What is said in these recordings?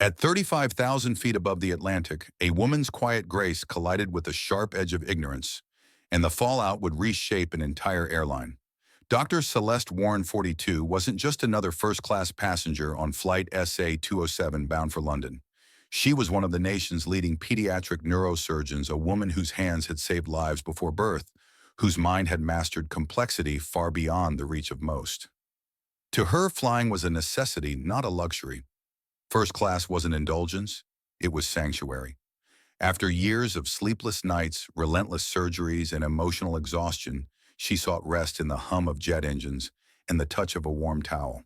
At 35,000 feet above the Atlantic, a woman's quiet grace collided with the sharp edge of ignorance, and the fallout would reshape an entire airline. Dr. Celeste Warren, 42, wasn't just another first-class passenger on Flight SA-207 bound for London. She was one of the nation's leading pediatric neurosurgeons, a woman whose hands had saved lives before birth, whose mind had mastered complexity far beyond the reach of most. To her, flying was a necessity, not a luxury. First class wasn't indulgence, it was sanctuary. After years of sleepless nights, relentless surgeries, and emotional exhaustion, she sought rest in the hum of jet engines and the touch of a warm towel.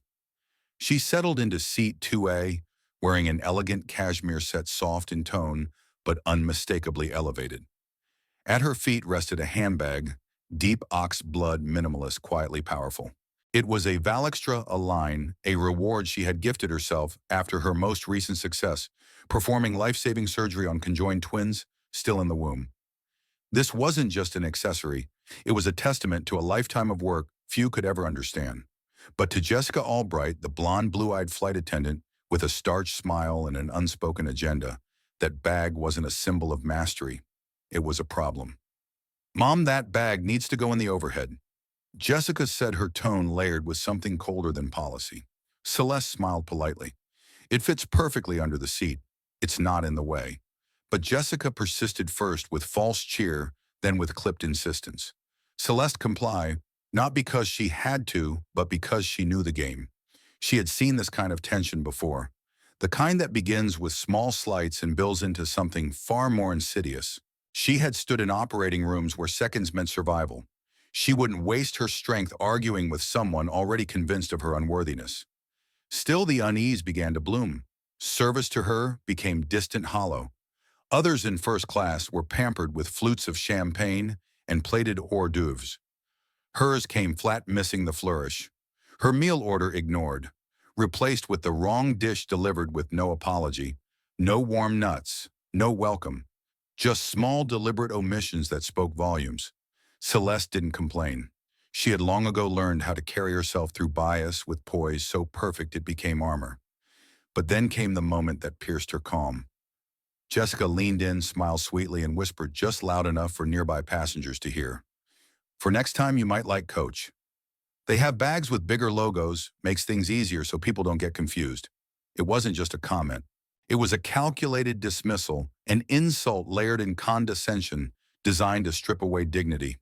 She settled into seat 2A, wearing an elegant cashmere set soft in tone, but unmistakably elevated. At her feet rested a handbag, deep ox blood minimalist, quietly powerful. It was a Valextra Align, a reward she had gifted herself after her most recent success, performing life-saving surgery on conjoined twins still in the womb. This wasn't just an accessory, it was a testament to a lifetime of work few could ever understand. But to Jessica Albright, the blonde, blue-eyed flight attendant with a starched smile and an unspoken agenda, that bag wasn't a symbol of mastery, it was a problem. "Mom, that bag needs to go in the overhead," Jessica said, her tone layered with something colder than policy. Celeste smiled politely. "It fits perfectly under the seat. It's not in the way." But Jessica persisted, first with false cheer, then with clipped insistence. Celeste complied, not because she had to, but because she knew the game. She had seen this kind of tension before, the kind that begins with small slights and builds into something far more insidious. She had stood in operating rooms where seconds meant survival. She wouldn't waste her strength arguing with someone already convinced of her unworthiness. Still, the unease began to bloom. Service to her became distant, hollow. Others in first class were pampered with flutes of champagne and plated hors d'oeuvres. Hers came flat, missing the flourish. Her meal order ignored, replaced with the wrong dish delivered with no apology, no warm nuts, no welcome. Just small, deliberate omissions that spoke volumes. Celeste didn't complain. She had long ago learned how to carry herself through bias with poise so perfect it became armor. But then came the moment that pierced her calm. Jessica leaned in, smiled sweetly, and whispered just loud enough for nearby passengers to hear. "For next time, you might like Coach. They have bags with bigger logos, makes things easier so people don't get confused." It wasn't just a comment. It was a calculated dismissal, an insult layered in condescension, designed to strip away dignity.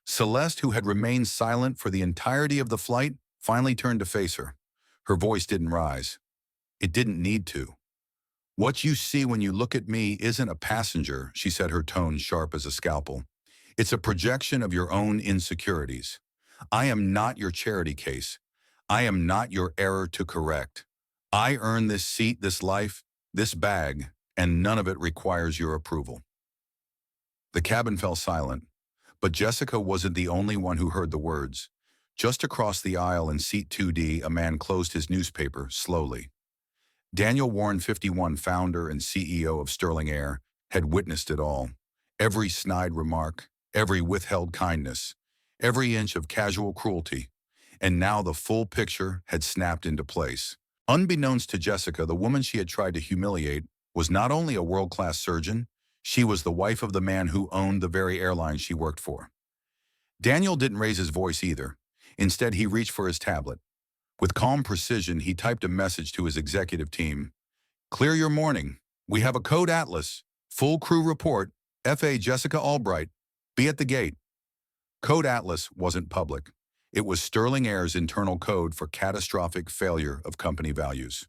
Celeste, who had remained silent for the entirety of the flight, finally turned to face her. Her voice didn't rise. It didn't need to. "What you see when you look at me isn't a passenger," she said, her tone sharp as a scalpel. "It's a projection of your own insecurities. I am not your charity case. I am not your error to correct. I earned this seat, this life, this bag, and none of it requires your approval." The cabin fell silent. But Jessica wasn't the only one who heard the words. Just across the aisle in seat 2D, a man closed his newspaper slowly. Daniel Warren, 51, founder and CEO of Sterling Air, had witnessed it all. Every snide remark, every withheld kindness, every inch of casual cruelty. And now the full picture had snapped into place. Unbeknownst to Jessica, the woman she had tried to humiliate was not only a world-class surgeon, she was the wife of the man who owned the very airline she worked for. Daniel didn't raise his voice either. Instead, he reached for his tablet. With calm precision, he typed a message to his executive team. "Clear your morning. We have a code atlas. Full crew report. FA Jessica Albright. Be at the gate." Code atlas wasn't public. It was Sterling Air's internal code for catastrophic failure of company values.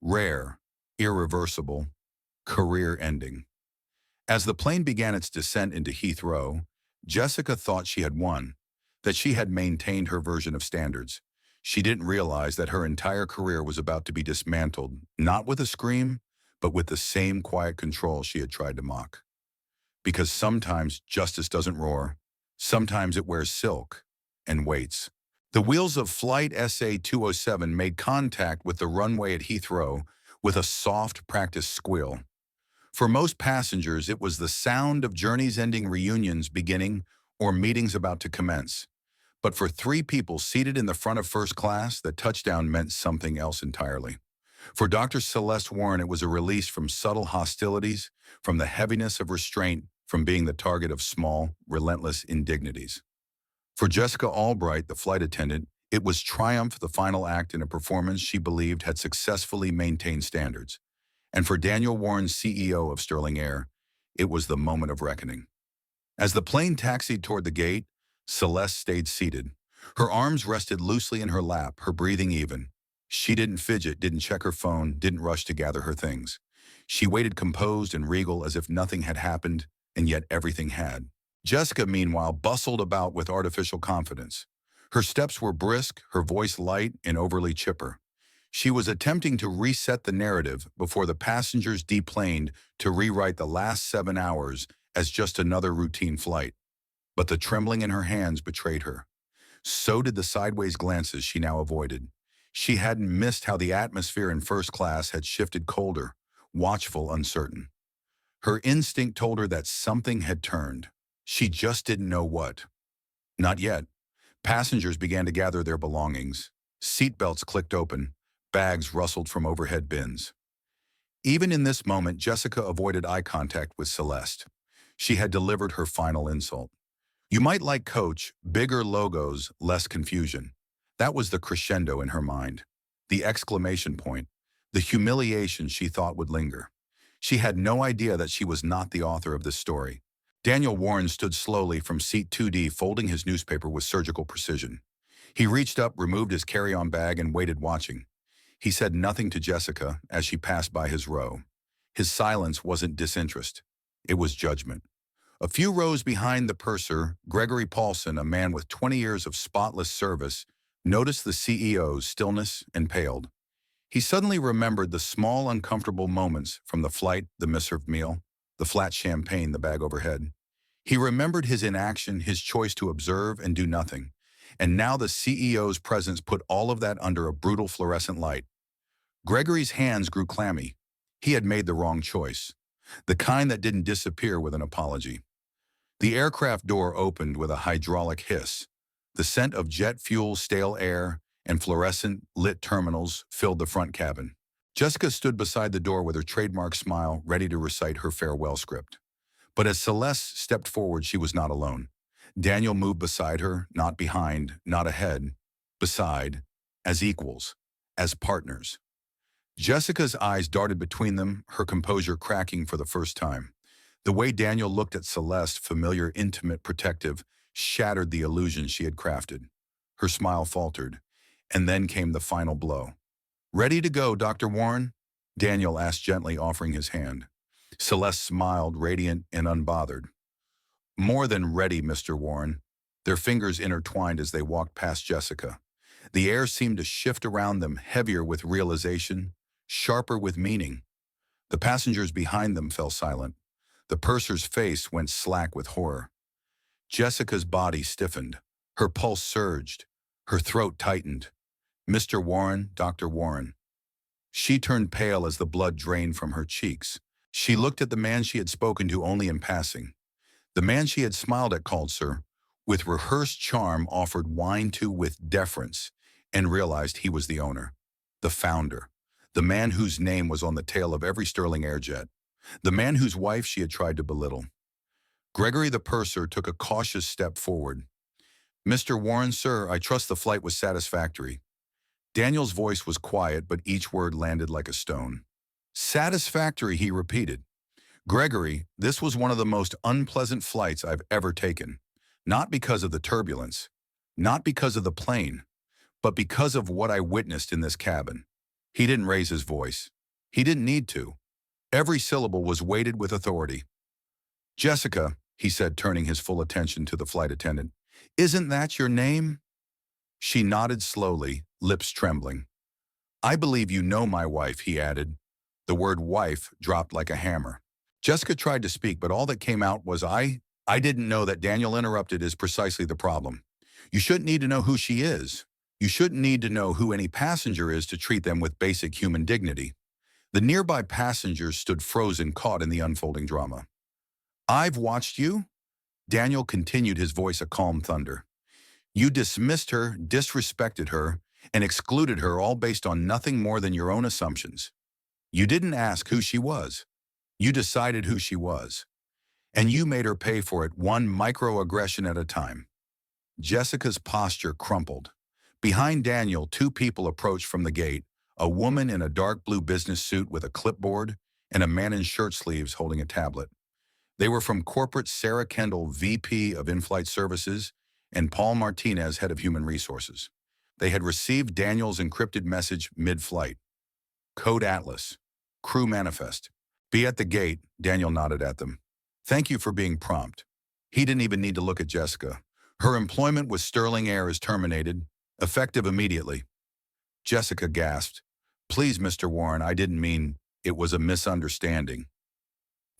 Rare, irreversible, career-ending. As the plane began its descent into Heathrow, Jessica thought she had won, that she had maintained her version of standards. She didn't realize that her entire career was about to be dismantled, not with a scream, but with the same quiet control she had tried to mock. Because sometimes justice doesn't roar, sometimes it wears silk and waits. The wheels of Flight SA-207 made contact with the runway at Heathrow with a soft, practiced squeal. For most passengers, it was the sound of journeys ending, reunions beginning, or meetings about to commence. But for three people seated in the front of first class, the touchdown meant something else entirely. For Dr. Celeste Warren, it was a release from subtle hostilities, from the heaviness of restraint, from being the target of small, relentless indignities. For Jessica Albright, the flight attendant, it was triumph, the final act in a performance she believed had successfully maintained standards. And for Daniel Warren, CEO of Sterling Air, it was the moment of reckoning. As the plane taxied toward the gate, Celeste stayed seated. Her arms rested loosely in her lap, her breathing even. She didn't fidget, didn't check her phone, didn't rush to gather her things. She waited composed and regal as if nothing had happened, and yet everything had. Jessica, meanwhile, bustled about with artificial confidence. Her steps were brisk, her voice light and overly chipper. She was attempting to reset the narrative before the passengers deplaned to rewrite the last 7 hours as just another routine flight. But the trembling in her hands betrayed her. So did the sideways glances she now avoided. She hadn't missed how the atmosphere in first class had shifted colder, watchful, uncertain. Her instinct told her that something had turned. She just didn't know what. Not yet. Passengers began to gather their belongings. Seatbelts clicked open. Bags rustled from overhead bins. Even in this moment, Jessica avoided eye contact with Celeste. She had delivered her final insult. You might like Coach, bigger logos, less confusion. That was the crescendo in her mind. The exclamation point. The humiliation she thought would linger. She had no idea that she was not the author of this story. Daniel Warren stood slowly from seat 2D, folding his newspaper with surgical precision. He reached up, removed his carry-on bag, and waited watching. He said nothing to Jessica as she passed by his row. His silence wasn't disinterest. It was judgment. A few rows behind the purser, Gregory Paulson, a man with 20 years of spotless service, noticed the CEO's stillness and paled. He suddenly remembered the small, uncomfortable moments from the flight, the misserved meal, the flat champagne, the bag overhead. He remembered his inaction, his choice to observe and do nothing. And now the CEO's presence put all of that under a brutal fluorescent light. Gregory's hands grew clammy. He had made the wrong choice, the kind that didn't disappear with an apology. The aircraft door opened with a hydraulic hiss. The scent of jet fuel, stale air, and fluorescent lit terminals filled the front cabin. Jessica stood beside the door with her trademark smile, ready to recite her farewell script. But as Celeste stepped forward, she was not alone. Daniel moved beside her, not behind, not ahead, beside, as equals, as partners. Jessica's eyes darted between them, her composure cracking for the first time. The way Daniel looked at Celeste, familiar, intimate, protective, shattered the illusion she had crafted. Her smile faltered, and then came the final blow. "Ready to go, Dr. Warren?" Daniel asked gently, offering his hand. Celeste smiled, radiant and unbothered. "More than ready, Mr. Warren." Their fingers intertwined as they walked past Jessica. The air seemed to shift around them, heavier with realization, sharper with meaning. The passengers behind them fell silent. The purser's face went slack with horror. Jessica's body stiffened. Her pulse surged. Her throat tightened. "Mr. Warren, Dr. Warren." She turned pale as the blood drained from her cheeks. She looked at the man she had spoken to only in passing. The man she had smiled at, called sir, with rehearsed charm, offered wine to with deference, and realized he was the owner, the founder, the man whose name was on the tail of every Sterling Air jet, the man whose wife she had tried to belittle. Gregory the purser took a cautious step forward. "Mr. Warren, sir, I trust the flight was satisfactory." Daniel's voice was quiet, but each word landed like a stone. "Satisfactory," he repeated. "Gregory, this was one of the most unpleasant flights I've ever taken. Not because of the turbulence, not because of the plane, but because of what I witnessed in this cabin." He didn't raise his voice. He didn't need to. Every syllable was weighted with authority. "Jessica," he said, turning his full attention to the flight attendant, "isn't that your name?" She nodded slowly, lips trembling. "I believe you know my wife," he added. The word wife dropped like a hammer. Jessica tried to speak, but all that came out was I didn't know that. Daniel interrupted is precisely the problem. "You shouldn't need to know who she is. You shouldn't need to know who any passenger is to treat them with basic human dignity." The nearby passengers stood frozen, caught in the unfolding drama. "I've watched you," Daniel continued, his voice a calm thunder. "You dismissed her, disrespected her, and excluded her all based on nothing more than your own assumptions. You didn't ask who she was. You decided who she was. And you made her pay for it one microaggression at a time. Jessica's posture crumpled. Behind Daniel, two people approached from the gate, a woman in a dark blue business suit with a clipboard and a man in shirt sleeves holding a tablet. They were from corporate Sarah Kendall, VP of In-Flight Services, and Paul Martinez, Head of Human Resources. They had received Daniel's encrypted message mid-flight. Code Atlas. Crew manifest. Be at the gate, Daniel nodded at them. Thank you for being prompt. He didn't even need to look at Jessica. Her employment with Sterling Air is terminated, effective immediately. Jessica gasped. Please, Mr. Warren, I didn't mean it was a misunderstanding.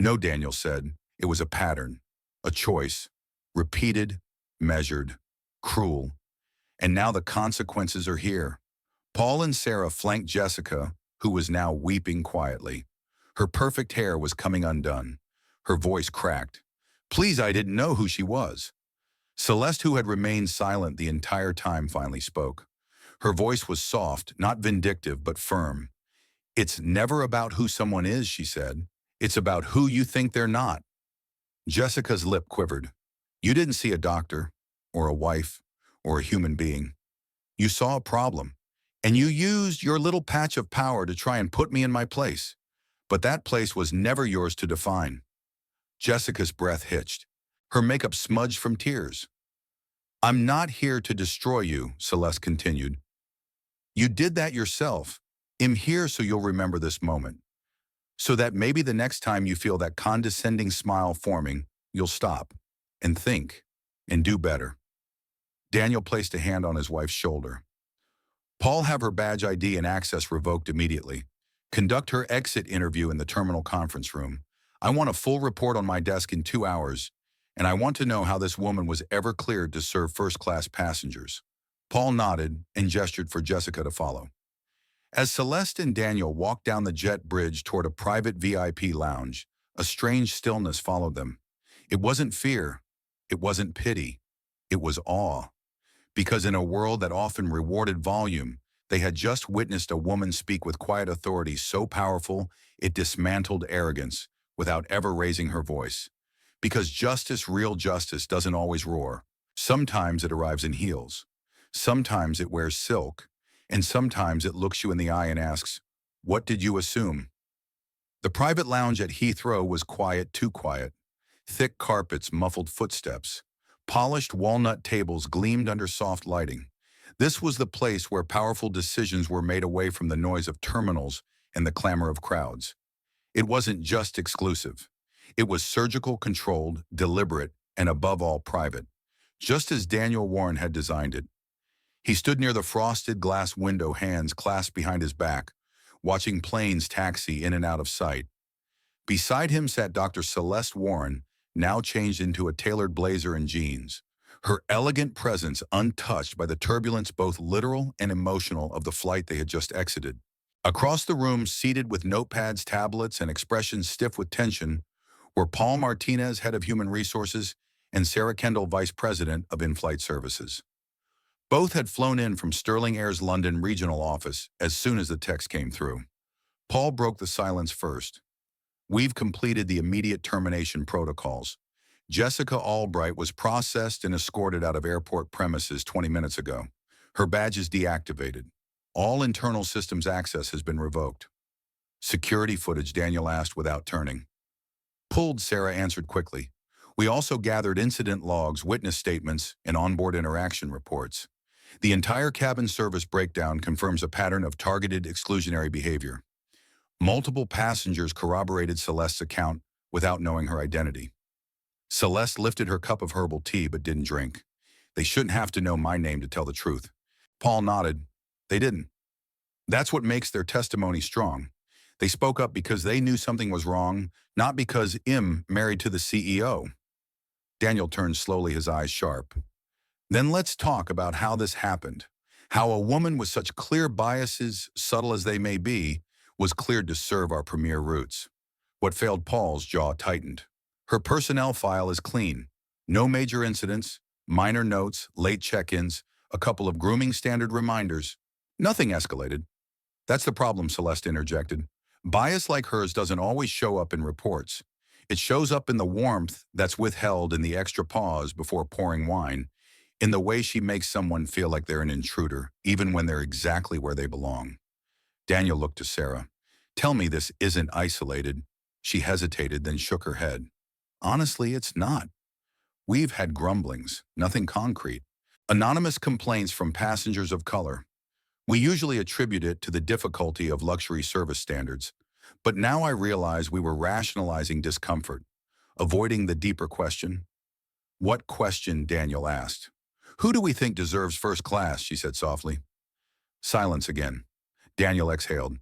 No, Daniel said. It was a pattern, a choice, repeated, measured, cruel. And now the consequences are here. Paul and Sarah flanked Jessica, who was now weeping quietly. Her perfect hair was coming undone. Her voice cracked. Please, I didn't know who she was. Celeste, who had remained silent the entire time, finally spoke. Her voice was soft, not vindictive, but firm. It's never about who someone is, she said. It's about who you think they're not. Jessica's lip quivered. You didn't see a doctor, or a wife, or a human being. You saw a problem, and you used your little patch of power to try and put me in my place. But that place was never yours to define. Jessica's breath hitched. Her makeup smudged from tears. I'm not here to destroy you, Celeste continued. You did that yourself. I'm here so you'll remember this moment. So that maybe the next time you feel that condescending smile forming, you'll stop and think and do better. Daniel placed a hand on his wife's shoulder. Paul, have her badge ID and access revoked immediately. Conduct her exit interview in the terminal conference room. I want a full report on my desk in 2 hours, and I want to know how this woman was ever cleared to serve first-class passengers. Paul nodded and gestured for Jessica to follow. As Celeste and Daniel walked down the jet bridge toward a private VIP lounge, a strange stillness followed them. It wasn't fear. It wasn't pity. It was awe. Because in a world that often rewarded volume, they had just witnessed a woman speak with quiet authority so powerful it dismantled arrogance without ever raising her voice. Because justice, real justice, doesn't always roar. Sometimes it arrives in heels. Sometimes it wears silk. And sometimes it looks you in the eye and asks, what did you assume? The private lounge at Heathrow was quiet, too quiet. Thick carpets muffled footsteps. Polished walnut tables gleamed under soft lighting. This was the place where powerful decisions were made away from the noise of terminals and the clamor of crowds. It wasn't just exclusive. It was surgical, controlled, deliberate, and above all private, just as Daniel Warren had designed it. He stood near the frosted glass window, hands clasped behind his back, watching planes taxi in and out of sight. Beside him sat Dr. Celeste Warren, now changed into a tailored blazer and jeans, her elegant presence untouched by the turbulence both literal and emotional of the flight they had just exited. Across the room, seated with notepads, tablets, and expressions stiff with tension, were Paul Martinez, Head of Human Resources, and Sarah Kendall, Vice President of In-Flight Services. Both had flown in from Sterling Air's London regional office as soon as the text came through. Paul broke the silence first. We've completed the immediate termination protocols. Jessica Albright was processed and escorted out of airport premises 20 minutes ago. Her badge is deactivated. All internal systems access has been revoked. Security footage, Daniel asked without turning. Pulled, Sarah answered quickly. We also gathered incident logs, witness statements, and onboard interaction reports. The entire cabin service breakdown confirms a pattern of targeted exclusionary behavior. Multiple passengers corroborated Celeste's account without knowing her identity. Celeste lifted her cup of herbal tea but didn't drink. They shouldn't have to know my name to tell the truth. Paul nodded. They didn't. That's what makes their testimony strong. They spoke up because they knew something was wrong, not because I'm married to the CEO. Daniel turned slowly, his eyes sharp. Then let's talk about how this happened. How a woman with such clear biases, subtle as they may be, was cleared to serve our premier routes. What failed, Paul's jaw tightened. Her personnel file is clean. No major incidents, minor notes, late check-ins, a couple of grooming standard reminders. Nothing escalated. That's the problem, Celeste interjected. Bias like hers doesn't always show up in reports. It shows up in the warmth that's withheld in the extra pause before pouring wine, in the way she makes someone feel like they're an intruder, even when they're exactly where they belong. Daniel looked to Sarah. Tell me this isn't isolated. She hesitated, then shook her head. Honestly, it's not. We've had grumblings, nothing concrete. Anonymous complaints from passengers of color. We usually attribute it to the difficulty of luxury service standards. But now I realize we were rationalizing discomfort, avoiding the deeper question. What question? Daniel asked. Who do we think deserves first class? She said softly. Silence again. Daniel exhaled.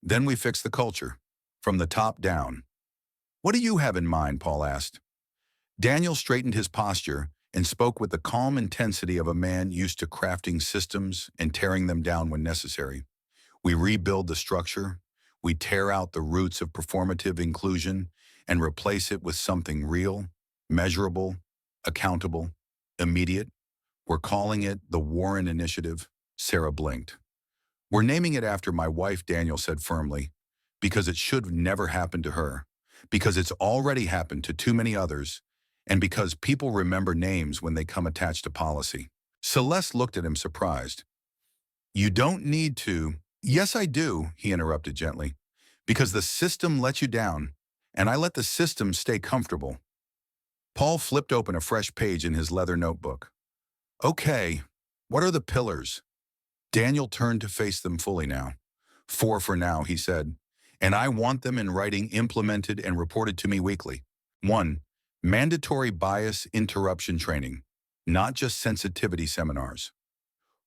Then we fix the culture, from the top down. What do you have in mind? Paul asked. Daniel straightened his posture and spoke with the calm intensity of a man used to crafting systems and tearing them down when necessary. We rebuild the structure, we tear out the roots of performative inclusion and replace it with something real, measurable, accountable, immediate. We're calling it the Warren Initiative. Sarah blinked. We're naming it after my wife, Daniel said firmly, because it should have never happened to her, because it's already happened to too many others, and because people remember names when they come attached to policy. Celeste looked at him surprised. You don't need to. Yes, I do, he interrupted gently, because the system let you down, and I let the system stay comfortable. Paul flipped open a fresh page in his leather notebook. Okay, what are the pillars? Daniel turned to face them fully now. 4 for now, he said, and I want them in writing, implemented and reported to me weekly. 1. Mandatory bias interruption training, not just sensitivity seminars.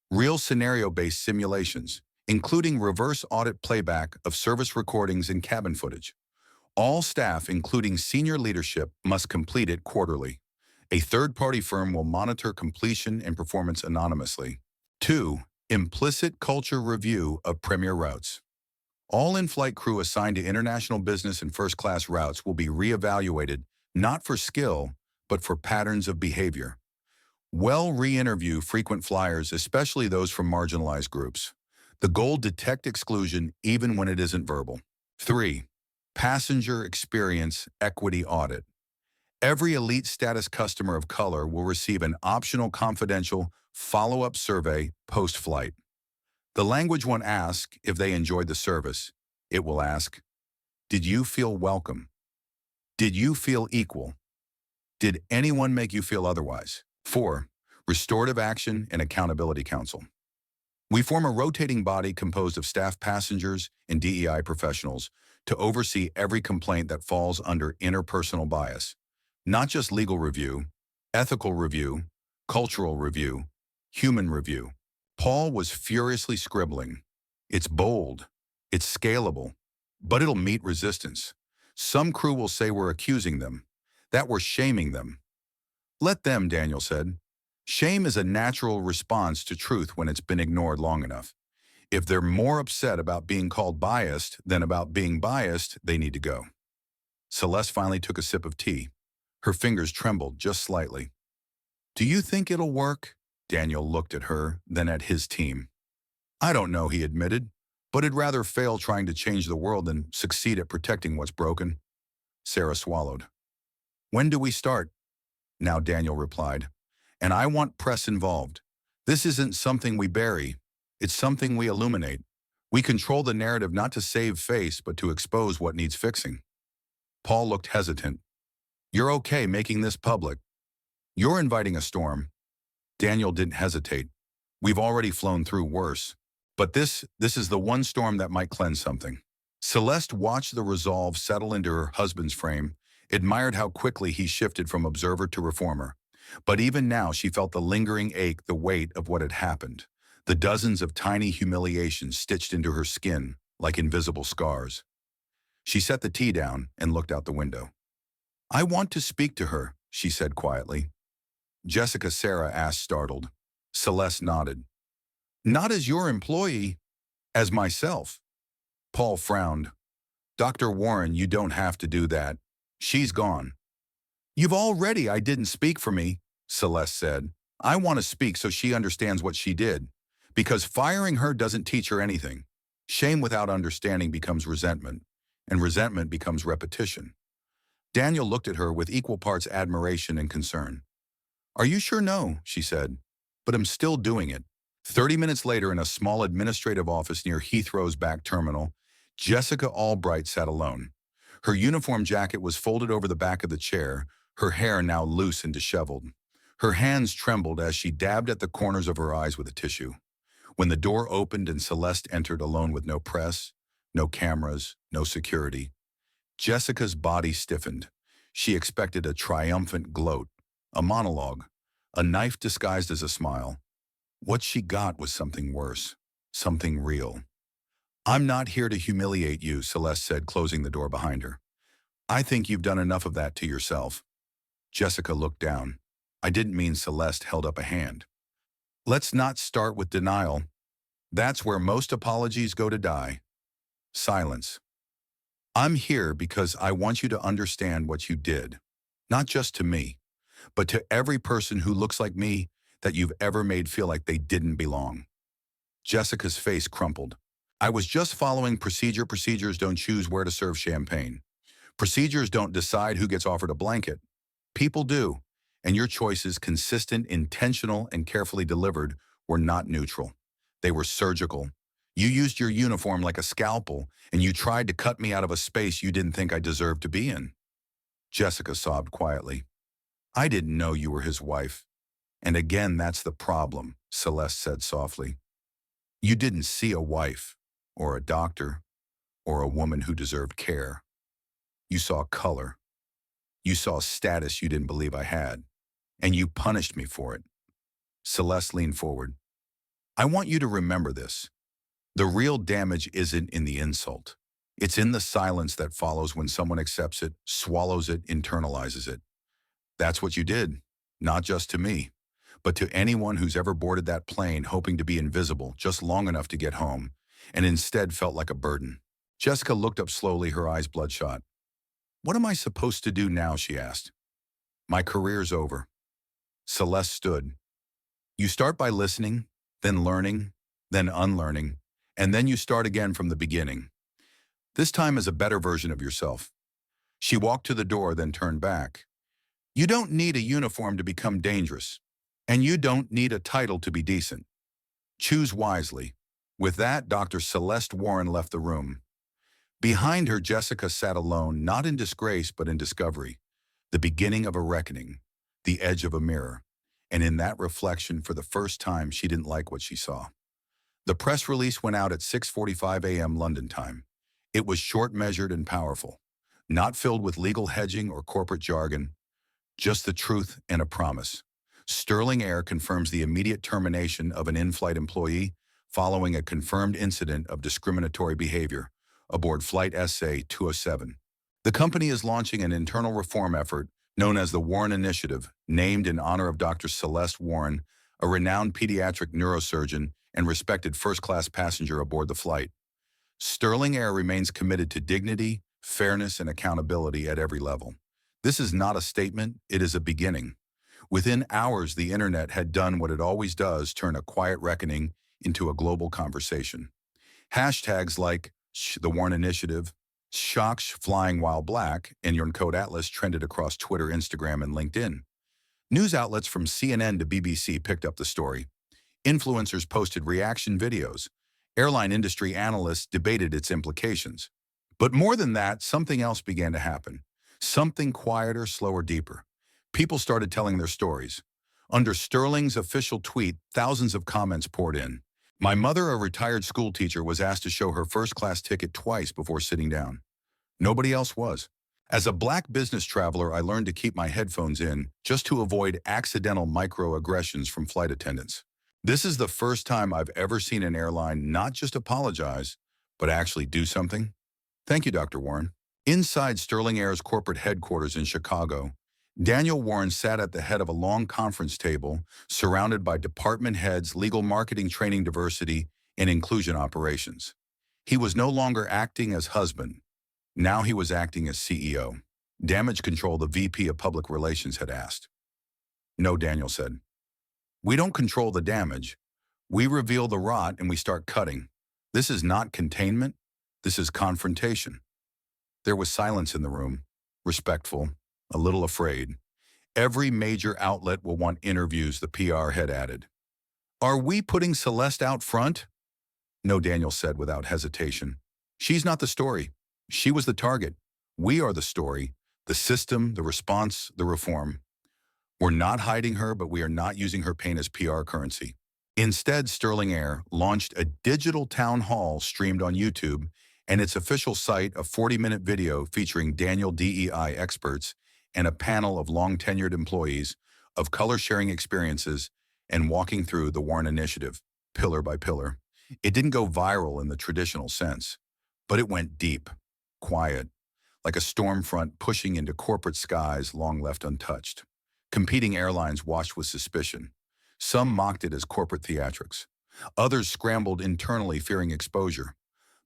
Real scenario-based simulations, including reverse audit playback of service recordings and cabin footage. All staff, including senior leadership, must complete it quarterly. A third-party firm will monitor completion and performance anonymously. 2. Implicit culture review of premier routes. All in-flight crew assigned to international business and first-class routes will be re-evaluated, not for skill, but for patterns of behavior. Well, re-interview frequent flyers, especially those from marginalized groups. The goal: detect exclusion even when it isn't verbal. 3. Passenger experience equity audit. Every elite status customer of color will receive an optional confidential follow-up survey post-flight. The language won't ask if they enjoyed the service. It will ask, did you feel welcome? Did you feel equal? Did anyone make you feel otherwise? 4. Restorative action and accountability council. We form a rotating body composed of staff, passengers, and DEI professionals to oversee every complaint that falls under interpersonal bias. Not just legal review, ethical review, cultural review, human review. Paul was furiously scribbling. It's bold, it's scalable, but it'll meet resistance. Some crew will say we're accusing them, that we're shaming them. Let them, Daniel said. Shame is a natural response to truth when it's been ignored long enough. If they're more upset about being called biased than about being biased, they need to go. Celeste finally took a sip of tea. Her fingers trembled just slightly. Do you think it'll work? Daniel looked at her, then at his team. I don't know, he admitted, but I'd rather fail trying to change the world than succeed at protecting what's broken. Sarah swallowed. When do we start? Now Daniel replied. And I want press involved. This isn't something we bury. It's something we illuminate. We control the narrative not to save face, but to expose what needs fixing. Paul looked hesitant. You're okay making this public. You're inviting a storm. Daniel didn't hesitate. We've already flown through worse. But this is the one storm that might cleanse something. Celeste watched the resolve settle into her husband's frame, admired how quickly he shifted from observer to reformer. But even now she felt the lingering ache, the weight of what had happened, the dozens of tiny humiliations stitched into her skin like invisible scars. She set the tea down and looked out the window. I want to speak to her, she said quietly. Jessica, Sarah asked, startled. Celeste nodded. Not as your employee, as myself. Paul frowned. Dr. Warren, you don't have to do that. She's gone. You've already. I didn't speak for me, Celeste said. I want to speak so she understands what she did. Because firing her doesn't teach her anything. Shame without understanding becomes resentment, and resentment becomes repetition. Daniel looked at her with equal parts admiration and concern. "Are you sure?" "No," she said, "but I'm still doing it." 30 minutes later, in a small administrative office near Heathrow's back terminal, Jessica Albright sat alone. Her uniform jacket was folded over the back of the chair, her hair now loose and disheveled. Her hands trembled as she dabbed at the corners of her eyes with a tissue. When the door opened and Celeste entered alone with no press, no cameras, no security, Jessica's body stiffened. She expected a triumphant gloat, a monologue, a knife disguised as a smile. What she got was something worse, something real. "I'm not here to humiliate you," Celeste said, closing the door behind her. "I think you've done enough of that to yourself." Jessica looked down. "I didn't mean." Celeste held up a hand. "Let's not start with denial. That's where most apologies go to die." Silence. "I'm here because I want you to understand what you did. Not just to me, but to every person who looks like me that you've ever made feel like they didn't belong." Jessica's face crumpled. "I was just following procedure. Procedures don't choose where to serve champagne. Procedures don't decide who gets offered a blanket. People do, and your choices, consistent, intentional, and carefully delivered, were not neutral. They were surgical. You used your uniform like a scalpel, and you tried to cut me out of a space you didn't think I deserved to be in." Jessica sobbed quietly. "I didn't know you were his wife." "And again, that's the problem," Celeste said softly. "You didn't see a wife, or a doctor, or a woman who deserved care. You saw color. You saw status you didn't believe I had, and you punished me for it." Celeste leaned forward. "I want you to remember this. The real damage isn't in the insult. It's in the silence that follows when someone accepts it, swallows it, internalizes it. That's what you did, not just to me, but to anyone who's ever boarded that plane hoping to be invisible just long enough to get home, and instead felt like a burden." Jessica looked up slowly, her eyes bloodshot. "What am I supposed to do now?" she asked. "My career's over." Celeste stood. "You start by listening, then learning, then unlearning, and then you start again from the beginning. This time as a better version of yourself." She walked to the door, then turned back. "You don't need a uniform to become dangerous, and you don't need a title to be decent. Choose wisely." With that, Dr. Celeste Warren left the room. Behind her, Jessica sat alone, not in disgrace, but in discovery. The beginning of a reckoning, the edge of a mirror. And in that reflection, for the first time, she didn't like what she saw. The press release went out at 6:45 a.m. London time. It was short, measured, and powerful. Not filled with legal hedging or corporate jargon, just the truth and a promise. Sterling Air confirms the immediate termination of an in-flight employee following a confirmed incident of discriminatory behavior aboard Flight SA-207. The company is launching an internal reform effort known as the Warren Initiative, named in honor of Dr. Celeste Warren, a renowned pediatric neurosurgeon and respected first-class passenger aboard the flight. Sterling Air remains committed to dignity, fairness, and accountability at every level. This is not a statement, it is a beginning. Within hours, the internet had done what it always does, turn a quiet reckoning into a global conversation. Hashtags like the Warren Initiative, Shocks Flying While Black, and Your Code Atlas trended across Twitter, Instagram, and LinkedIn. News outlets from CNN to BBC picked up the story. Influencers posted reaction videos. Airline industry analysts debated its implications. But more than that, something else began to happen. Something quieter, slower, deeper. People started telling their stories. Under Sterling's official tweet, thousands of comments poured in. "My mother, a retired school teacher, was asked to show her first-class ticket twice before sitting down. Nobody else was. As a black business traveler, I learned to keep my headphones in just to avoid accidental microaggressions from flight attendants. This is the first time I've ever seen an airline not just apologize, but actually do something." Thank you, Dr. Warren. Inside Sterling Air's corporate headquarters in Chicago, Daniel Warren sat at the head of a long conference table, surrounded by department heads, legal, marketing, training, diversity, and inclusion operations. He was no longer acting as husband. Now he was acting as CEO. "Damage control," the VP of Public Relations had asked. "No," Daniel said. "We don't control the damage. We reveal the rot and we start cutting. This is not containment. This is confrontation. There was silence in the room, respectful, a little afraid. Every major outlet will want interviews, the PR head added. Are we putting Celeste out front? No, Daniel said without hesitation. She's not the story. She was the target. We are the story, the system, the response, the reform. We're not hiding her, but we are not using her pain as PR currency. Instead, Sterling Air launched a digital town hall streamed on YouTube and its official site, a 40-minute video featuring Daniel DEI experts and a panel of long-tenured employees of color-sharing experiences and walking through the Warren Initiative, pillar by pillar. It didn't go viral in the traditional sense, but it went deep, quiet, like a storm front pushing into corporate skies long left untouched. Competing airlines watched with suspicion. Some mocked it as corporate theatrics. Others scrambled internally, fearing exposure.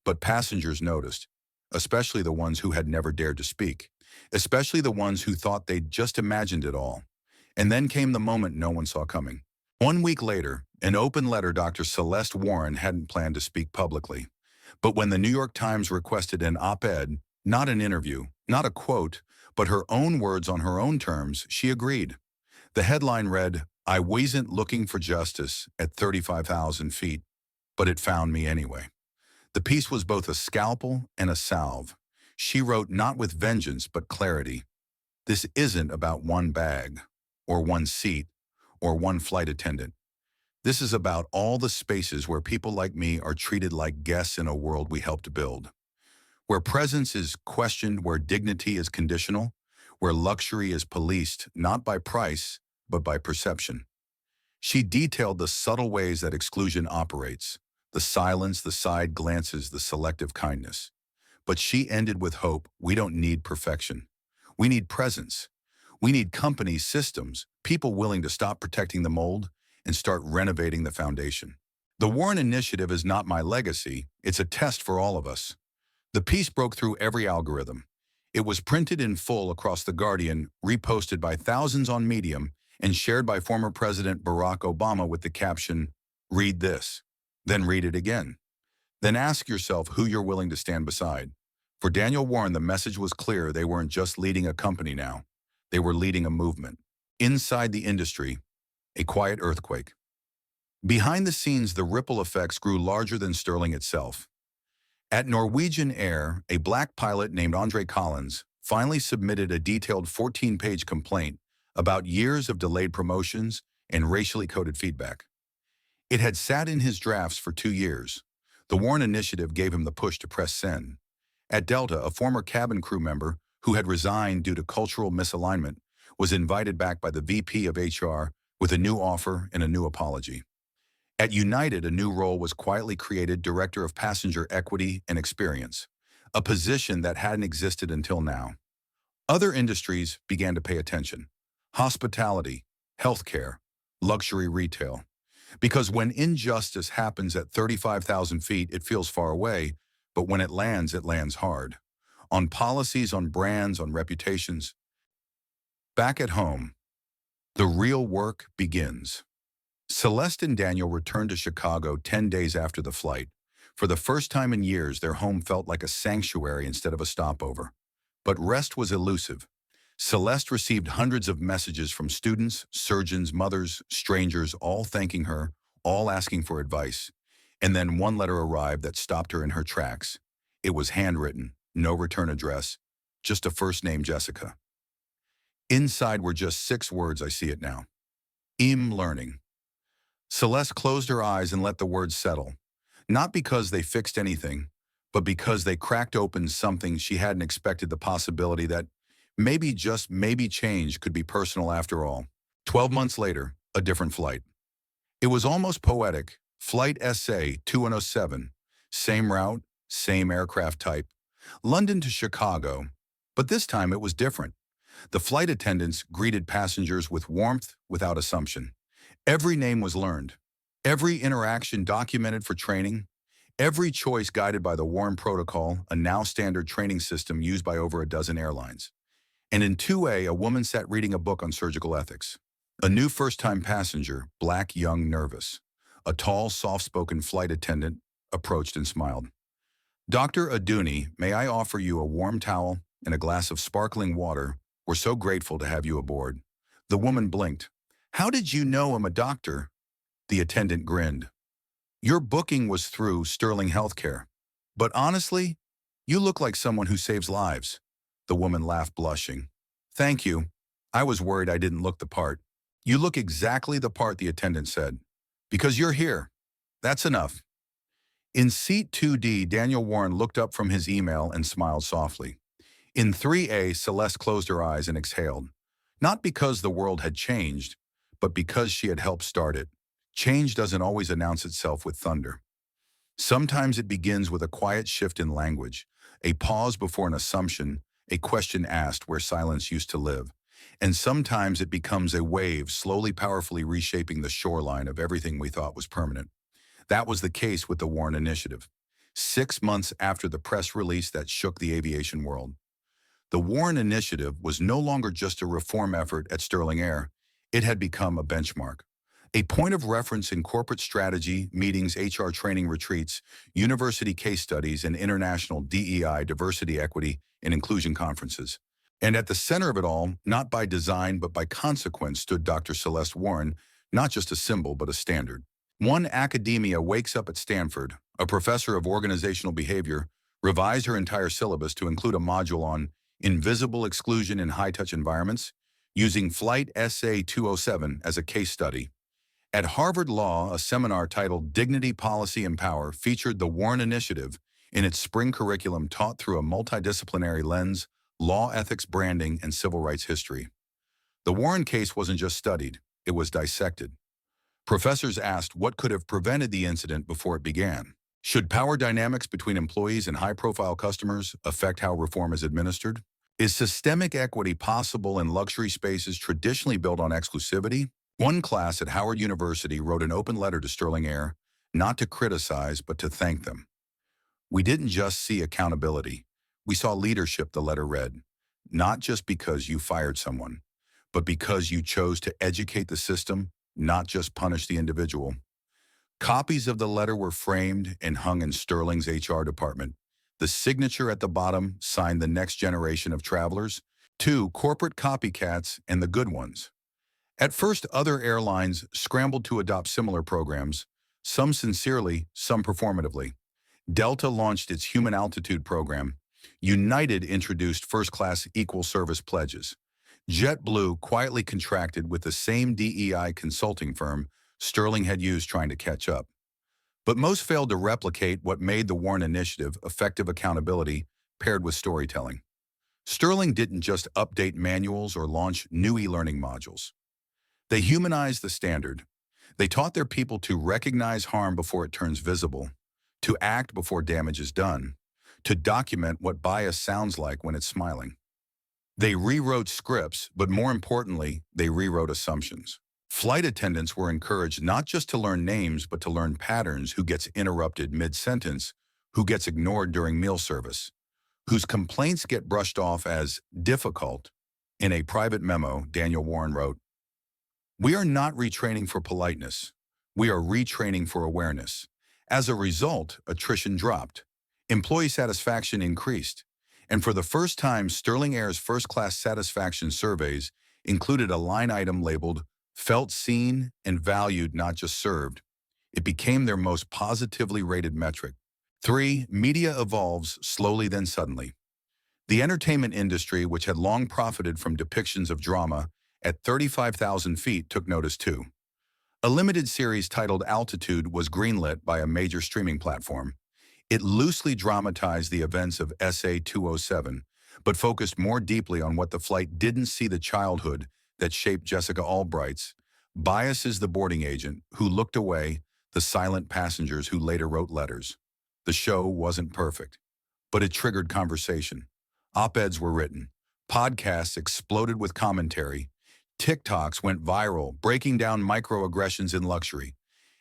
But passengers noticed, especially the ones who had never dared to speak, especially the ones who thought they'd just imagined it all. And then came the moment no one saw coming. 1 week later, an open letter Dr. Celeste Warren hadn't planned to speak publicly. But when the New York Times requested an op-ed, not an interview, not a quote, but her own words on her own terms, she agreed. The headline read, "I wasn't looking for justice at 35,000 feet, but it found me anyway." The piece was both a scalpel and a salve. She wrote not with vengeance, but clarity. This isn't about one bag, or one seat, or one flight attendant. This is about all the spaces where people like me are treated like guests in a world we helped build. Where presence is questioned, where dignity is conditional, where luxury is policed not by price, but by perception. She detailed the subtle ways that exclusion operates, the silence, the side glances, the selective kindness. But she ended with hope. We don't need perfection. We need presence. We need companies, systems, people willing to stop protecting the mold and start renovating the foundation. The Warren Initiative is not my legacy. It's a test for all of us. The piece broke through every algorithm. It was printed in full across The Guardian, reposted by thousands on Medium, and shared by former President Barack Obama with the caption, "Read this." Then read it again. Then ask yourself who you're willing to stand beside. For Daniel Warren, the message was clear. They weren't just leading a company now. They were leading a movement. Inside the industry, a quiet earthquake. Behind the scenes, the ripple effects grew larger than Sterling itself. At Norwegian Air, a black pilot named Andre Collins finally submitted a detailed 14-page complaint about years of delayed promotions and racially coded feedback. It had sat in his drafts for 2 years. The Warren Initiative gave him the push to press send. At Delta, a former cabin crew member who had resigned due to cultural misalignment was invited back by the VP of HR with a new offer and a new apology. At United, a new role was quietly created, Director of Passenger Equity and Experience, a position that hadn't existed until now. Other industries began to pay attention. Hospitality, healthcare, luxury retail. Because when injustice happens at 35,000 feet, it feels far away, but when it lands hard. On policies, on brands, on reputations. Back at home, the real work begins. Celeste and Daniel returned to Chicago 10 days after the flight. For the first time in years, their home felt like a sanctuary instead of a stopover. But rest was elusive. Celeste received hundreds of messages from students, surgeons, mothers, strangers, all thanking her, all asking for advice. And then one letter arrived that stopped her in her tracks. It was handwritten, no return address, just a first name, Jessica. Inside were just 6 words, I see it now. Learning. Celeste closed her eyes and let the words settle. Not because they fixed anything, but because they cracked open something she hadn't expected, the possibility that maybe, just maybe, change could be personal after all. 12 months later, a different flight. It was almost poetic. Flight SA 2107, same route, same aircraft type. London to Chicago, but this time it was different. The flight attendants greeted passengers with warmth, without assumption. Every name was learned. Every interaction documented for training. Every choice guided by the Warren Protocol, a now standard training system used by over a dozen airlines. And in 2A, a woman sat reading a book on surgical ethics. A new first-time passenger, black, young, nervous. A tall, soft-spoken flight attendant approached and smiled. "Dr. Aduni, may I offer you a warm towel and a glass of sparkling water? We're so grateful to have you aboard." The woman blinked. "How did you know I'm a doctor?" The attendant grinned. "Your booking was through Sterling Healthcare. But honestly, you look like someone who saves lives." The woman laughed, blushing. "Thank you. I was worried I didn't look the part." "You look exactly the part," the attendant said. "Because you're here. That's enough." In seat 2D, Daniel Warren looked up from his email and smiled softly. In 3A, Celeste closed her eyes and exhaled. Not because the world had changed, but because she had helped start it. Change doesn't always announce itself with thunder. Sometimes it begins with a quiet shift in language, a pause before an assumption, a question asked where silence used to live. And sometimes it becomes a wave, slowly, powerfully reshaping the shoreline of everything we thought was permanent. That was the case with the Warren Initiative. 6 months after the press release that shook the aviation world, the Warren Initiative was no longer just a reform effort at Sterling Air. It had become a benchmark, a point of reference in corporate strategy, meetings, HR training retreats, university case studies, and international DEI, diversity, equity, and inclusion conferences. And at the center of it all, not by design but by consequence, stood Dr. Celeste Warren, not just a symbol but a standard. One academia wakes up at Stanford, a professor of organizational behavior, revised her entire syllabus to include a module on invisible exclusion in high-touch environments, using Flight SA 207 as a case study. At Harvard Law, a seminar titled Dignity, Policy, and Power featured the Warren Initiative in its spring curriculum, taught through a multidisciplinary lens: law, ethics, branding, and civil rights history. The Warren case wasn't just studied, it was dissected. Professors asked what could have prevented the incident before it began. Should power dynamics between employees and high-profile customers affect how reform is administered? Is systemic equity possible in luxury spaces traditionally built on exclusivity? One class at Howard University wrote an open letter to Sterling Air, not to criticize, but to thank them. "We didn't just see accountability. We saw leadership," the letter read. "Not just because you fired someone, but because you chose to educate the system, not just punish the individual." Copies of the letter were framed and hung in Sterling's HR department. The signature at the bottom signed the next generation of travelers, two corporate copycats and the good ones. At first, other airlines scrambled to adopt similar programs, some sincerely, some performatively. Delta launched its Human Altitude program. United introduced first-class equal service pledges. JetBlue quietly contracted with the same DEI consulting firm Sterling had used trying to catch up. But most failed to replicate what made the Warren Initiative: effective accountability paired with storytelling. Sterling didn't just update manuals or launch new e-learning modules. They humanized the standard. They taught their people to recognize harm before it turns visible, to act before damage is done, to document what bias sounds like when it's smiling. They rewrote scripts, but more importantly, they rewrote assumptions. Flight attendants were encouraged not just to learn names, but to learn patterns: who gets interrupted mid-sentence, who gets ignored during meal service, whose complaints get brushed off as difficult. In a private memo, Daniel Warren wrote, "We are not retraining for politeness. We are retraining for awareness." As a result, attrition dropped. Employee satisfaction increased. And for the first time, Sterling Air's first-class satisfaction surveys included a line item labeled "Felt Seen and Valued, Not Just Served." It became their most positively rated metric. 3. Media evolves slowly then suddenly. The entertainment industry, which had long profited from depictions of drama at 35,000 feet, took notice too. A limited series titled Altitude was greenlit by a major streaming platform. It loosely dramatized the events of SA 207, but focused more deeply on what the flight didn't see: the childhood that shaped Jessica Albright's. Bias is the boarding agent who looked away, the silent passengers who later wrote letters. The show wasn't perfect, but it triggered conversation. Op-eds were written. Podcasts exploded with commentary. TikToks went viral, breaking down microaggressions in luxury.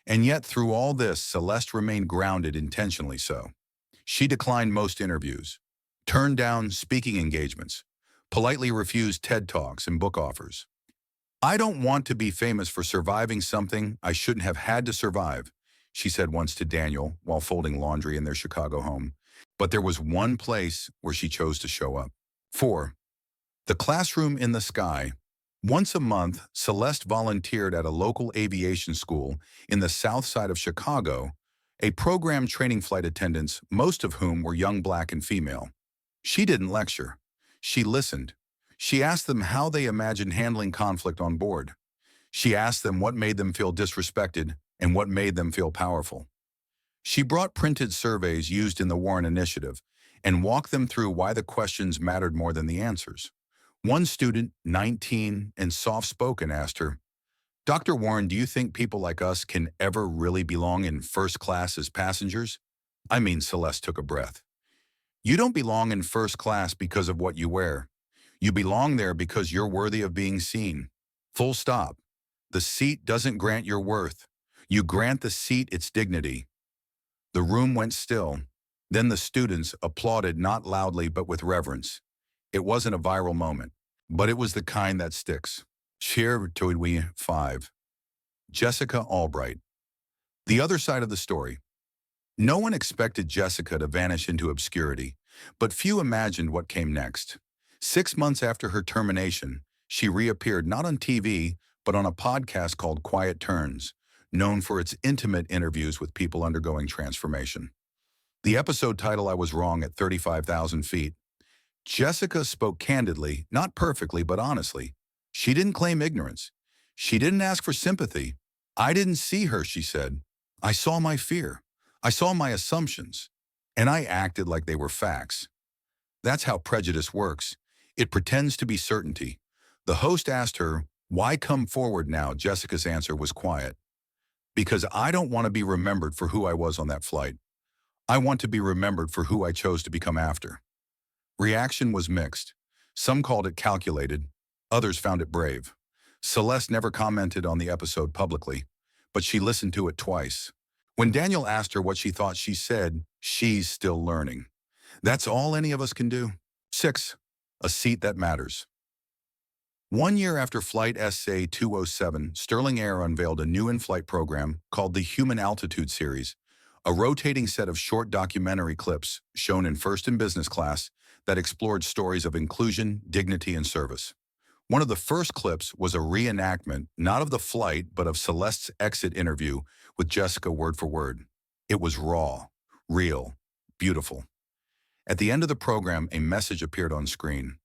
And yet, through all this, Celeste remained grounded, intentionally so. She declined most interviews, turned down speaking engagements, politely refused TED Talks and book offers. I don't want to be famous for surviving something I shouldn't have had to survive, she said once to Daniel while folding laundry in their Chicago home. But there was one place where she chose to show up. 4. The classroom in the sky. Once a month, Celeste volunteered at a local aviation school in the south side of Chicago, a program training flight attendants, most of whom were young black and female. She didn't lecture. She listened. She asked them how they imagined handling conflict on board. She asked them what made them feel disrespected and what made them feel powerful. She brought printed surveys used in the Warren Initiative and walked them through why the questions mattered more than the answers. One student, 19 and soft-spoken, asked her, "Dr. Warren, do you think people like us can ever really belong in first class as passengers?" I mean, Celeste took a breath. You don't belong in first class because of what you wear. You belong there because you're worthy of being seen. Full stop. The seat doesn't grant your worth. You grant the seat its dignity. The room went still. Then the students applauded not loudly but with reverence. It wasn't a viral moment, but it was the kind that sticks. Cheer to we 5. Jessica Albright. The other side of the story. No one expected Jessica to vanish into obscurity, but few imagined what came next. 6 months after her termination, she reappeared not on TV, but on a podcast called Quiet Turns, known for its intimate interviews with people undergoing transformation. The episode title, I Was Wrong at 35,000 Feet. Jessica spoke candidly, not perfectly, but honestly. She didn't claim ignorance. She didn't ask for sympathy. I didn't see her, she said. I saw my fear. I saw my assumptions. And I acted like they were facts. That's how prejudice works. It pretends to be certainty. The host asked her, "Why come forward now?" Jessica's answer was quiet. "Because I don't want to be remembered for who I was on that flight. I want to be remembered for who I chose to become after." Reaction was mixed. Some called it calculated. Others found it brave. Celeste never commented on the episode publicly, but she listened to it twice. When Daniel asked her what she thought, she said, "She's still learning." That's all any of us can do. 6. A seat that matters. 1 year after Flight SA-207, Sterling Air unveiled a new in-flight program called the Human Altitude Series, a rotating set of short documentary clips shown in first and business class that explored stories of inclusion, dignity, and service. One of the first clips was a reenactment, not of the flight, but of Celeste's exit interview with Jessica word for word. It was raw, real, beautiful. At the end of the program, a message appeared on screen.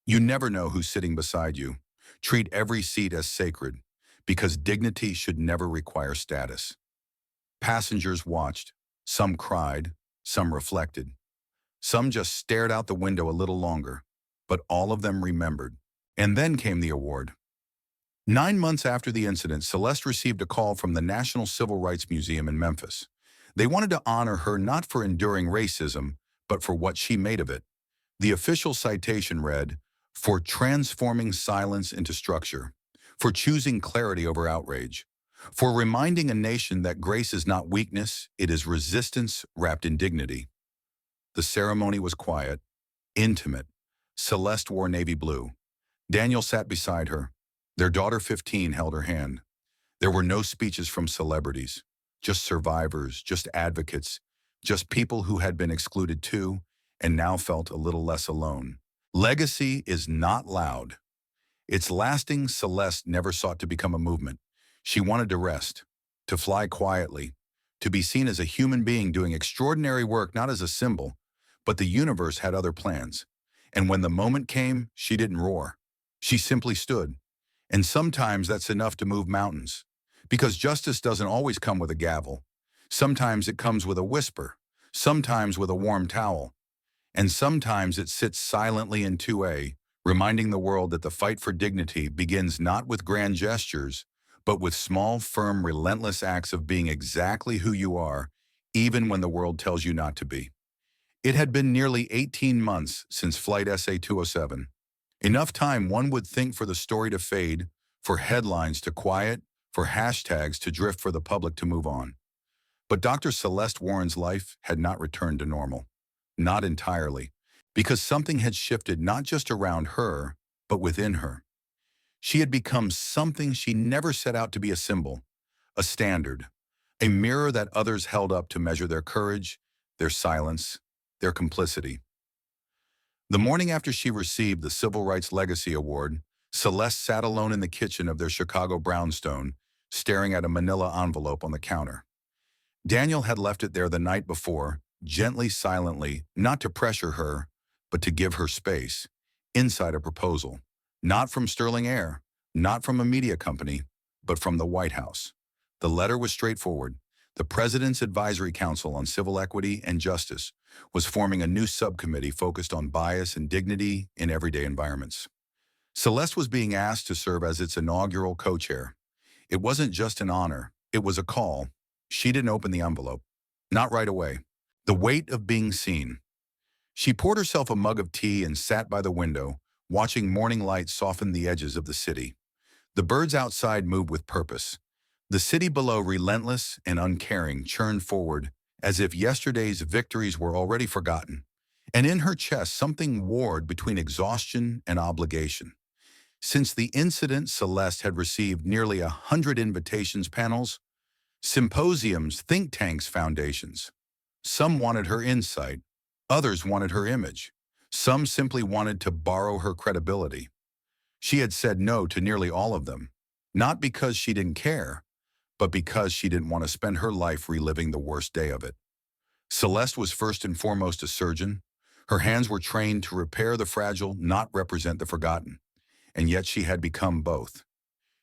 You never know who's sitting beside you. Treat every seat as sacred, because dignity should never require status. Passengers watched. Some cried, some reflected. Some just stared out the window a little longer, but all of them remembered. And then came the award. 9 months after the incident, Celeste received a call from the National Civil Rights Museum in Memphis. They wanted to honor her not for enduring racism, but for what she made of it. The official citation read, "For transforming silence into structure, for choosing clarity over outrage, for reminding a nation that grace is not weakness, it is resistance wrapped in dignity." The ceremony was quiet, intimate. Celeste wore navy blue. Daniel sat beside her. Their daughter, 15, held her hand. There were no speeches from celebrities, just survivors, just advocates, just people who had been excluded too and now felt a little less alone. Legacy is not loud. It's lasting. Celeste never sought to become a movement. She wanted to rest, to fly quietly, to be seen as a human being doing extraordinary work, not as a symbol, but the universe had other plans. And when the moment came, she didn't roar. She simply stood. And sometimes that's enough to move mountains. Because justice doesn't always come with a gavel. Sometimes it comes with a whisper. Sometimes with a warm towel. And sometimes it sits silently in 2A, reminding the world that the fight for dignity begins not with grand gestures, but with small, firm, relentless acts of being exactly who you are, even when the world tells you not to be. It had been nearly 18 months since Flight SA-207. Enough time, one would think, for the story to fade, for headlines to quiet, for hashtags to drift, for the public to move on. But Dr. Celeste Warren's life had not returned to normal. Not entirely, because something had shifted not just around her, but within her. She had become something she never set out to be: a symbol, a standard, a mirror that others held up to measure their courage, their silence, their complicity. The morning after she received the Civil Rights Legacy Award, Celeste sat alone in the kitchen of their Chicago brownstone, staring at a manila envelope on the counter. Daniel had left it there the night before, gently, silently, not to pressure her, but to give her space, inside a proposal. Not from Sterling Air, not from a media company, but from the White House. The letter was straightforward. The President's Advisory Council on Civil Equity and Justice was forming a new subcommittee focused on bias and dignity in everyday environments. Celeste was being asked to serve as its inaugural co-chair. It wasn't just an honor, it was a call. She didn't open the envelope. Not right away. The weight of being seen. She poured herself a mug of tea and sat by the window, watching morning light soften the edges of the city. The birds outside moved with purpose. The city below, relentless and uncaring, churned forward as if yesterday's victories were already forgotten. And in her chest, something warred between exhaustion and obligation. Since the incident, Celeste had received nearly 100 invitations, panels, symposiums, think tanks, foundations. Some wanted her insight. Others wanted her image. Some simply wanted to borrow her credibility. She had said no to nearly all of them, not because she didn't care, but because she didn't want to spend her life reliving the worst day of it. Celeste was first and foremost a surgeon. Her hands were trained to repair the fragile, not represent the forgotten. And yet she had become both.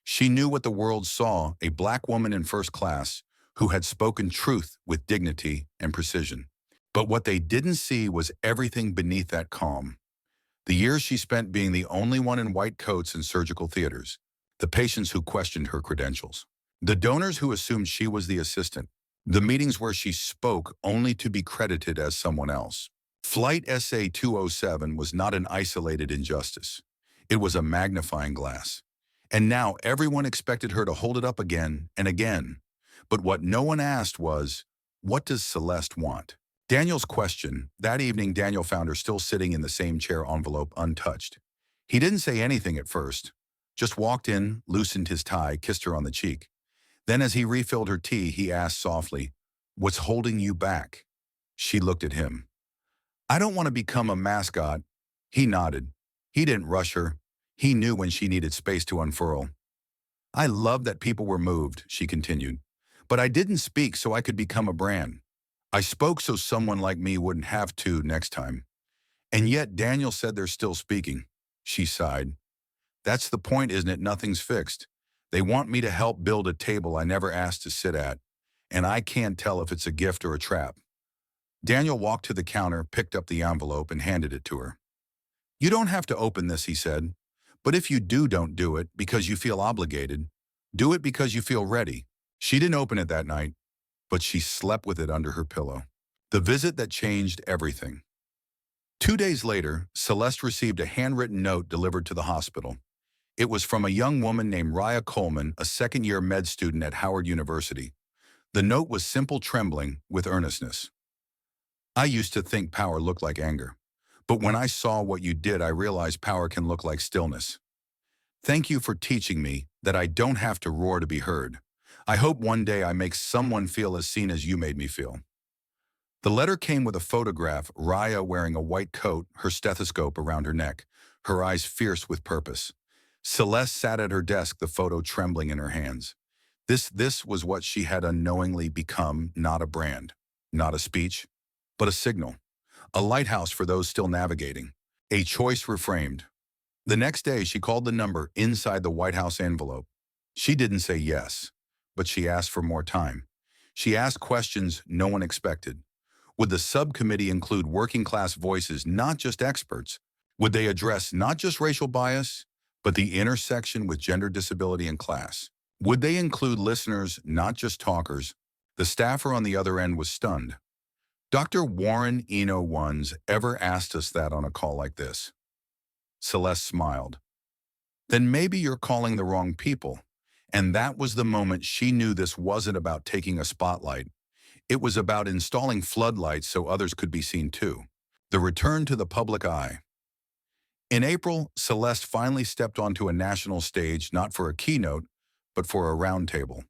She knew what the world saw: a black woman in first class who had spoken truth with dignity and precision. But what they didn't see was everything beneath that calm. The years she spent being the only one in white coats in surgical theaters, the patients who questioned her credentials, the donors who assumed she was the assistant, the meetings where she spoke only to be credited as someone else. Flight SA-207 was not an isolated injustice. It was a magnifying glass. And now everyone expected her to hold it up again and again. But what no one asked was, what does Celeste want? Daniel's question. That evening, Daniel found her still sitting in the same chair, envelope untouched. He didn't say anything at first, just walked in, loosened his tie, kissed her on the cheek. Then as he refilled her tea, he asked softly, "What's holding you back?" She looked at him. "I don't want to become a mascot." He nodded. He didn't rush her. He knew when she needed space to unfurl. "I love that people were moved," she continued. "But I didn't speak so I could become a brand. I spoke so someone like me wouldn't have to next time." "And yet Daniel said they're still speaking." She sighed. "That's the point, isn't it? Nothing's fixed. They want me to help build a table I never asked to sit at, and I can't tell if it's a gift or a trap." Daniel walked to the counter, picked up the envelope, and handed it to her. "You don't have to open this," he said. "But if you do, don't do it because you feel obligated. Do it because you feel ready." She didn't open it that night, but she slept with it under her pillow. The visit that changed everything. 2 days later, Celeste received a handwritten note delivered to the hospital. It was from a young woman named Raya Coleman, a second-year med student at Howard University. The note was simple, trembling with earnestness. "I used to think power looked like anger. But when I saw what you did, I realized power can look like stillness. Thank you for teaching me that I don't have to roar to be heard. I hope one day I make someone feel as seen as you made me feel." The letter came with a photograph, Raya wearing a white coat, her stethoscope around her neck, her eyes fierce with purpose. Celeste sat at her desk, the photo trembling in her hands. This was what she had unknowingly become: not a brand, not a speech, but a signal. A lighthouse for those still navigating. A choice reframed. The next day, she called the number inside the White House envelope. She didn't say yes, but she asked for more time. She asked questions no one expected. Would the subcommittee include working-class voices, not just experts? Would they address not just racial bias, but the intersection with gender, disability, and class? Would they include listeners, not just talkers? The staffer on the other end was stunned. "Dr. Warren Eno Ones ever asked us that on a call like this?" Celeste smiled. "Then maybe you're calling the wrong people." And that was the moment she knew this wasn't about taking a spotlight. It was about installing floodlights so others could be seen too. The return to the public eye. In April, Celeste finally stepped onto a national stage not for a keynote, but for a round table.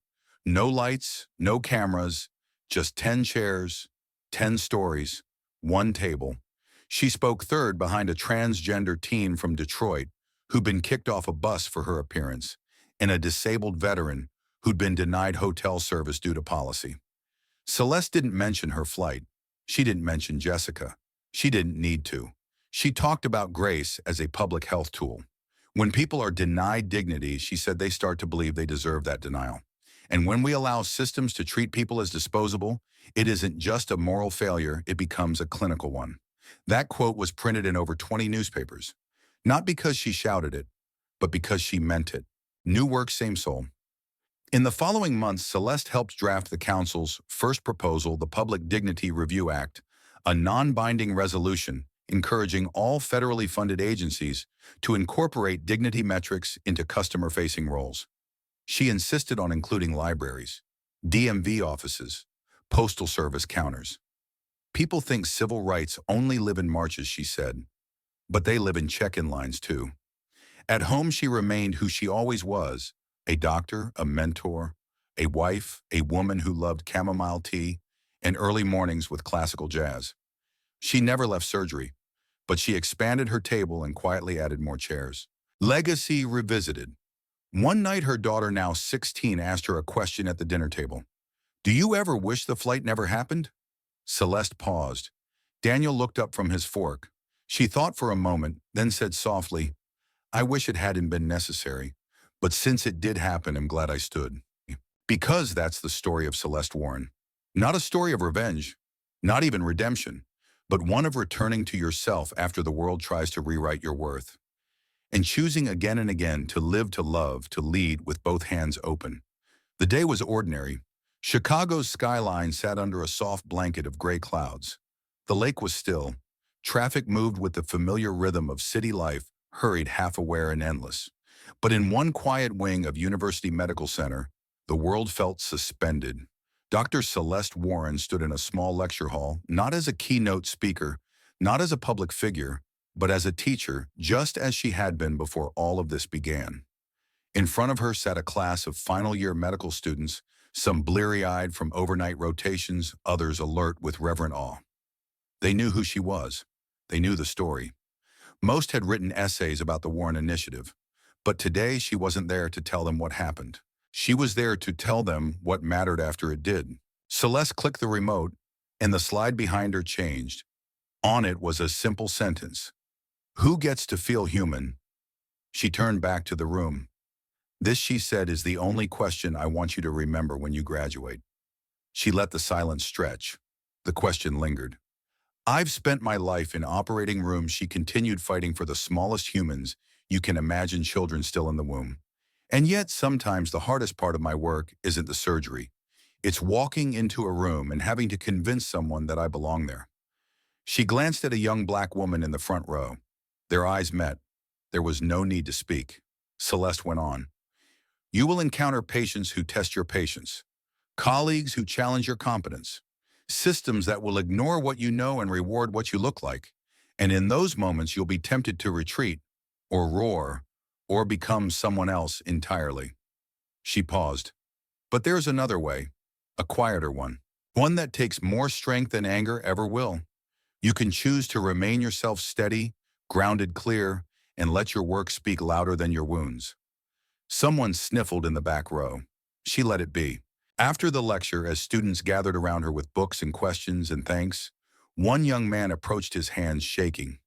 No lights, no cameras, just 10 chairs, 10 stories, one table. She spoke third behind a transgender teen from Detroit who'd been kicked off a bus for her appearance, and a disabled veteran who'd been denied hotel service due to policy. Celeste didn't mention her flight. She didn't mention Jessica. She didn't need to. She talked about grace as a public health tool. When people are denied dignity, she said they start to believe they deserve that denial. And when we allow systems to treat people as disposable, it isn't just a moral failure, it becomes a clinical one. That quote was printed in over 20 newspapers. Not because she shouted it, but because she meant it. New work, same soul. In the following months, Celeste helped draft the Council's first proposal, the Public Dignity Review Act, a non-binding resolution encouraging all federally funded agencies to incorporate dignity metrics into customer-facing roles. She insisted on including libraries, DMV offices, postal service counters. People think civil rights only live in marches, she said, but they live in check-in lines too. At home, she remained who she always was, a doctor, a mentor, a wife, a woman who loved chamomile tea and early mornings with classical jazz. She never left surgery, but she expanded her table and quietly added more chairs. Legacy revisited. One night, her daughter, now 16, asked her a question at the dinner table. "Do you ever wish the flight never happened?" Celeste paused. Daniel looked up from his fork. She thought for a moment, then said softly, "I wish it hadn't been necessary, but since it did happen, I'm glad I stood." Because that's the story of Celeste Warren. Not a story of revenge, not even redemption, but one of returning to yourself after the world tries to rewrite your worth. And choosing again and again to live, to love, to lead with both hands open. The day was ordinary. Chicago's skyline sat under a soft blanket of gray clouds. The lake was still. Traffic moved with the familiar rhythm of city life, hurried, half-aware, and endless. But in one quiet wing of University Medical Center, the world felt suspended. Dr. Celeste Warren stood in a small lecture hall, not as a keynote speaker, not as a public figure, but as a teacher, just as she had been before all of this began. In front of her sat a class of final-year medical students, some bleary-eyed from overnight rotations, others alert with reverent awe. They knew who she was. They knew the story. Most had written essays about the Warren Initiative, but today she wasn't there to tell them what happened. She was there to tell them what mattered after it did. Celeste clicked the remote, and the slide behind her changed. On it was a simple sentence. "Who gets to feel human?" She turned back to the room. "This," she said, "is the only question I want you to remember when you graduate." She let the silence stretch. The question lingered. "I've spent my life in operating rooms," she continued, "fighting for the smallest humans you can imagine, children still in the womb. And yet, sometimes the hardest part of my work isn't the surgery. It's walking into a room and having to convince someone that I belong there." She glanced at a young black woman in the front row. Their eyes met. There was no need to speak. Celeste went on. "You will encounter patients who test your patience, colleagues who challenge your competence, systems that will ignore what you know and reward what you look like. And in those moments, you'll be tempted to retreat, or roar, or become someone else entirely." She paused. "But there's another way, a quieter one that takes more strength than anger ever will. You can choose to remain yourself, steady, grounded, clear, and let your work speak louder than your wounds." Someone sniffled in the back row. She let it be. After the lecture, as students gathered around her with books and questions and thanks, one young man approached, his hands shaking.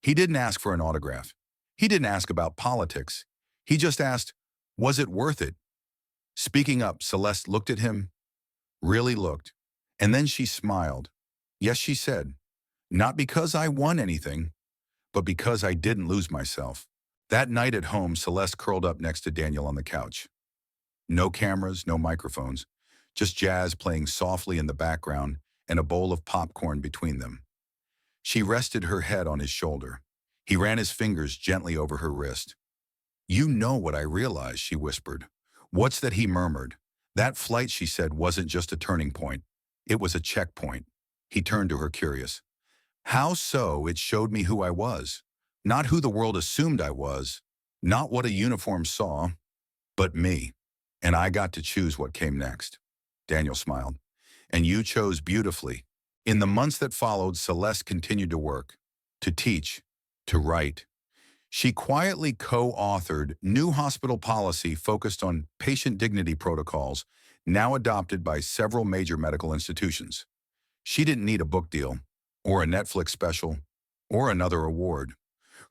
He didn't ask for an autograph. He didn't ask about politics. He just asked, "Was it worth it?" Speaking up, Celeste looked at him, really looked, and then she smiled. "Yes," she said, "not because I won anything, but because I didn't lose myself." That night at home, Celeste curled up next to Daniel on the couch. No cameras, no microphones, just jazz playing softly in the background and a bowl of popcorn between them. She rested her head on his shoulder. He ran his fingers gently over her wrist. "You know what I realized," she whispered. "What's that?" he murmured. "That flight," she said, "wasn't just a turning point. It was a checkpoint." He turned to her, curious. "How so?" "It showed me who I was. Not who the world assumed I was, not what a uniform saw, but me. And I got to choose what came next. Daniel smiled. And you chose beautifully. In the months that followed, Celeste continued to work, to teach, to write. She quietly co-authored new hospital policy focused on patient dignity protocols, now adopted by several major medical institutions. She didn't need a book deal, or a Netflix special, or another award.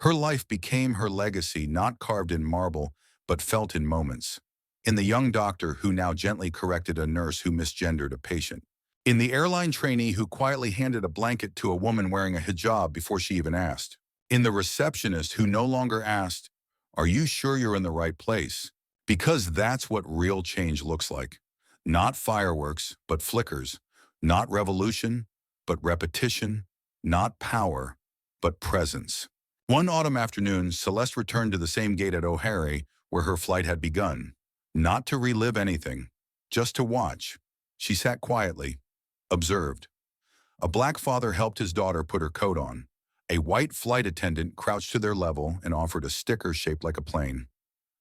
Her life became her legacy, not carved in marble, but felt in moments. In the young doctor who now gently corrected a nurse who misgendered a patient. In the airline trainee who quietly handed a blanket to a woman wearing a hijab before she even asked. In the receptionist who no longer asked, "Are you sure you're in the right place?" Because that's what real change looks like. Not fireworks, but flickers. Not revolution, but repetition. Not power, but presence. One autumn afternoon, Celeste returned to the same gate at O'Hare where her flight had begun. Not to relive anything, just to watch. She sat quietly, observed. A black father helped his daughter put her coat on. A white flight attendant crouched to their level and offered a sticker shaped like a plane.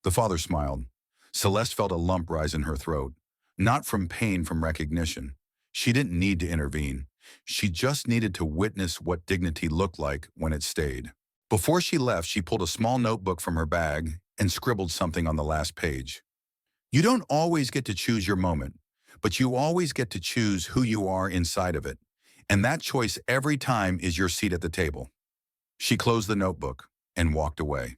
The father smiled. Celeste felt a lump rise in her throat, not from pain, from recognition. She didn't need to intervene. She just needed to witness what dignity looked like when it stayed. Before she left, she pulled a small notebook from her bag and scribbled something on the last page. You don't always get to choose your moment, but you always get to choose who you are inside of it. And that choice every time is your seat at the table. She closed the notebook and walked away,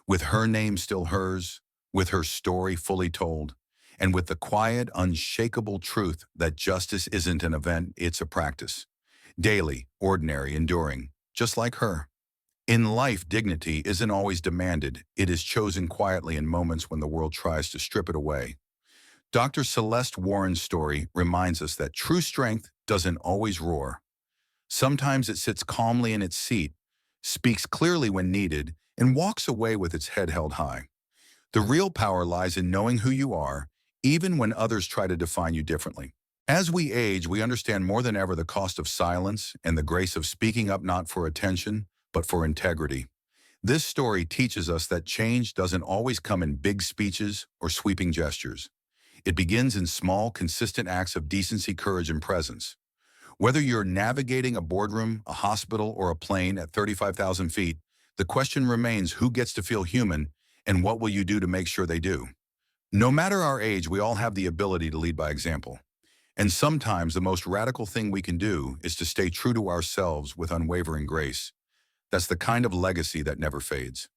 with her name still hers, with her story fully told, and with the quiet, unshakable truth that justice isn't an event, it's a practice. Daily, ordinary, enduring, just like her. In life, dignity isn't always demanded. It is chosen quietly in moments when the world tries to strip it away. Dr. Celeste Warren's story reminds us that true strength doesn't always roar. Sometimes it sits calmly in its seat, speaks clearly when needed, and walks away with its head held high. The real power lies in knowing who you are, even when others try to define you differently. As we age, we understand more than ever the cost of silence and the grace of speaking up, not for attention, but for integrity. This story teaches us that change doesn't always come in big speeches or sweeping gestures. It begins in small, consistent acts of decency, courage, and presence. Whether you're navigating a boardroom, a hospital, or a plane at 35,000 feet, the question remains, who gets to feel human, and what will you do to make sure they do? No matter our age, we all have the ability to lead by example. And sometimes the most radical thing we can do is to stay true to ourselves with unwavering grace. That's the kind of legacy that never fades.